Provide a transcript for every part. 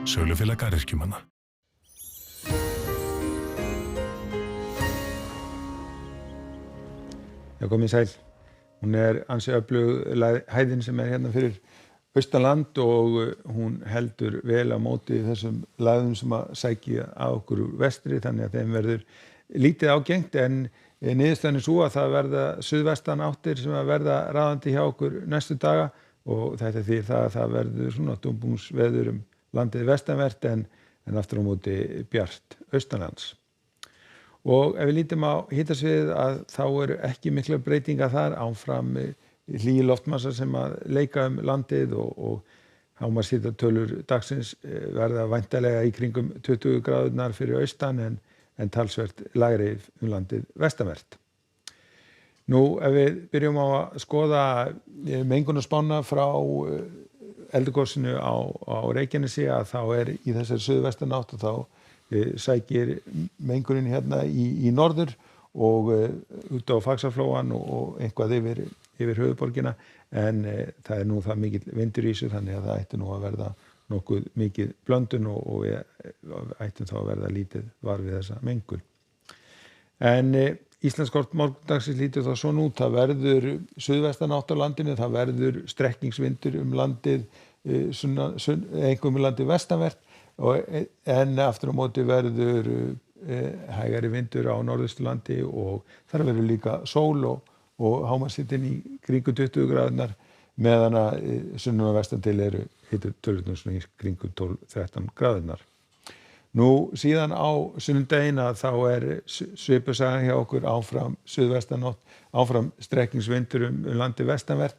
Sölufélag garðyrkjumanna. Já, komið sæl. Hún ansi öflug hæðin sem hérna fyrir austanland og hún heldur vel á móti þessum lagðum sem að sækja á okkur úr vestri, þannig að þeim verður lítið ágengt, en niðurstaðan svo að það verða suðvestan áttir sem að verða ráðandi hjá okkur næstu daga, og þetta þýðir það að það verður svona dumbungsveður landið vestanvert en aftur á móti bjart austanlands. Og ef við lítum á hitasviðið að þá eru ekki miklar breytingar þar, áfram hlýir loftmassar sem að leika landið og hámarkshitatölur dagsins verða væntanlega í kringum 20 gráðurnar fyrir austan en talsvert lægri landið vestanvert. Nú, ef við byrjum á að skoða mengunarspána frá eldgosinu á Reykjanesi, að þá í þessari suðvestanátt og þá sækir mengunin hérna í norður og út á Faxaflóann og eitthvað yfir höfuðborgina, en það nú það mikill vindur í þessu, þannig að það ætti nú að verða nokkuð mikið blöndun og við ættum þá að verða lítið var við þessa mengun. En Íslandskort morgundagsins lítur þá svona út, það verður suðvestanátt á landinu, það verður strekkingsvindur landið, einkum landið vestanvert, en aftur á móti verður hægari vindur á norðausturlandi og þar verður líka sól og hámarkshitinn í kringum 20 gráðurnar, meðan að sunnan og vestan til eru hitatölurnar svona í kringum 12-13 gráðurnar. Nú, síðan á sunnudaginn að þá svipuð sagan hjá okkur, áfram suðvestanátt, áfram strekkingsvindur landið vestanvert,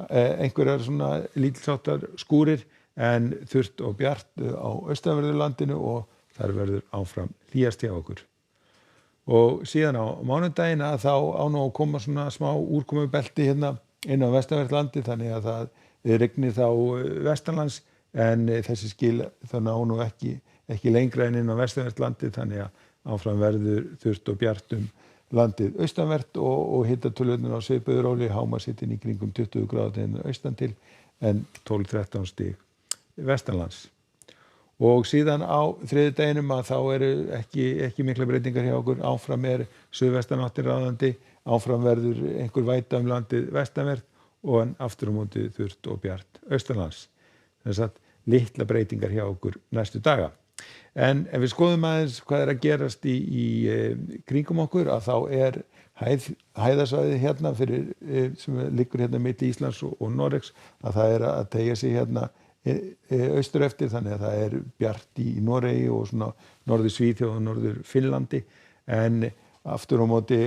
einhverjar svona lítilsháttar skúrir, en þurrt og bjart á austanverðu landinu og þar verður áfram hlýjast hjá okkur. Og síðan á mánudaginn að þá á nú að koma svona smá úrkomubelti hérna inn á vestanvert landi, þannig að það rignir þá vestanlands, en þessi skil þá ná nú ekki lengra inn á vestanvert landi, þannig að áfram verður þurrt og bjart landið austanvert og hitatölurnar á svipuðu róli, hámarkshitinn í kringum 20 gráður austan til en 12-13 stig vestanlands. Og síðan á þriðjudeginum að þá eru ekki mikla breytingar hjá okkur, áfram suðvestanáttin ráðandi, áfram verður einhver væta landið vestanvert og en aftur á móti þurrt og bjart austanlands. Þess að litla breytingar hjá okkur næstu daga. En ef við skoðum aðeins hvað að gerast í kringum okkur, að þá hæðasvæðið hérna sem liggur hérna mitt í Íslands og Noregs, að það að teygja sig hérna austur eftir, þannig að það bjart í Noregi og svona norður Svíþjóð og norður Finnlandi, en aftur á móti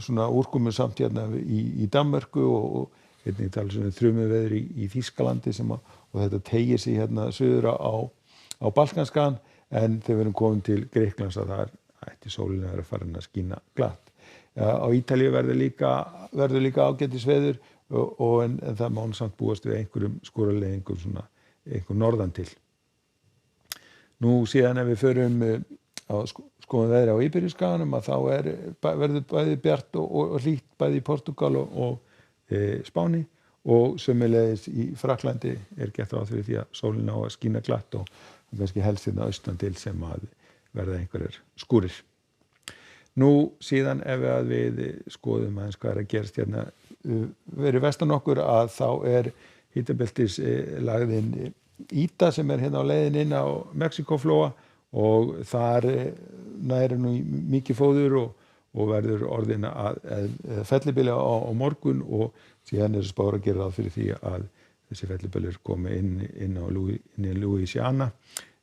svona úrkomu samt hérna í Danmörku og einnig tala svona þrumuveður í Þýskalandi og þetta teygir sig hérna suður á Balkanskagann, en þegar við erum komin til Grikklands að það ætti sólin að vera farin að skína glatt. Á Ítalíu verður líka ágætisveður en það má samt búast við einhverjum skúraleiðingum svona einhver norðan til. Nú síðan ef við förum skoðum veðri á Íberíuskaganum, að þá verður bæði bjart og hlýtt bæði í Portúgal og Spáni, og sömuleiðis í Frakklandi gert ráð fyrir því að sólin á að skína glatt og kannski helst hérna austan til sem að verða einhverjar skúrir. Nú síðan ef við skoðum aðeins hvað að gerast hérna verið vestan okkur, að þá hitabeltis lagðin Ida sem hérna á leiðin inn á Mexíkóflóa, og þar næri nú mikið fóður og verður orðin að fellibili á morgun, og síðan spár að gera ráð fyrir því að þessi fellibilir komi inn á Louisiana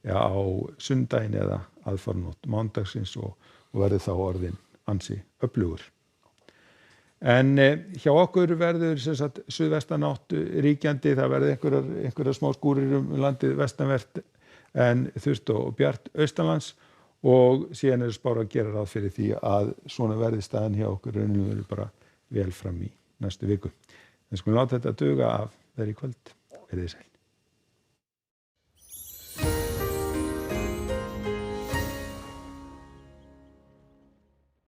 á sundaginn eða aðfarnótt mánudagsins og verður þá orðin ansi öflugur. En hjá okkur verður suðvestanátt ríkjandi, það verður einhverjar smá skúrir landið vestanvert en þurrt og bjart austanlands, og síðan spár að gera ráð fyrir því að svona verði staðan hjá okkur raunverulega bara vel fram í næstu viku. En skulum láta þetta duga af þeirri kvöld. Verið sæl.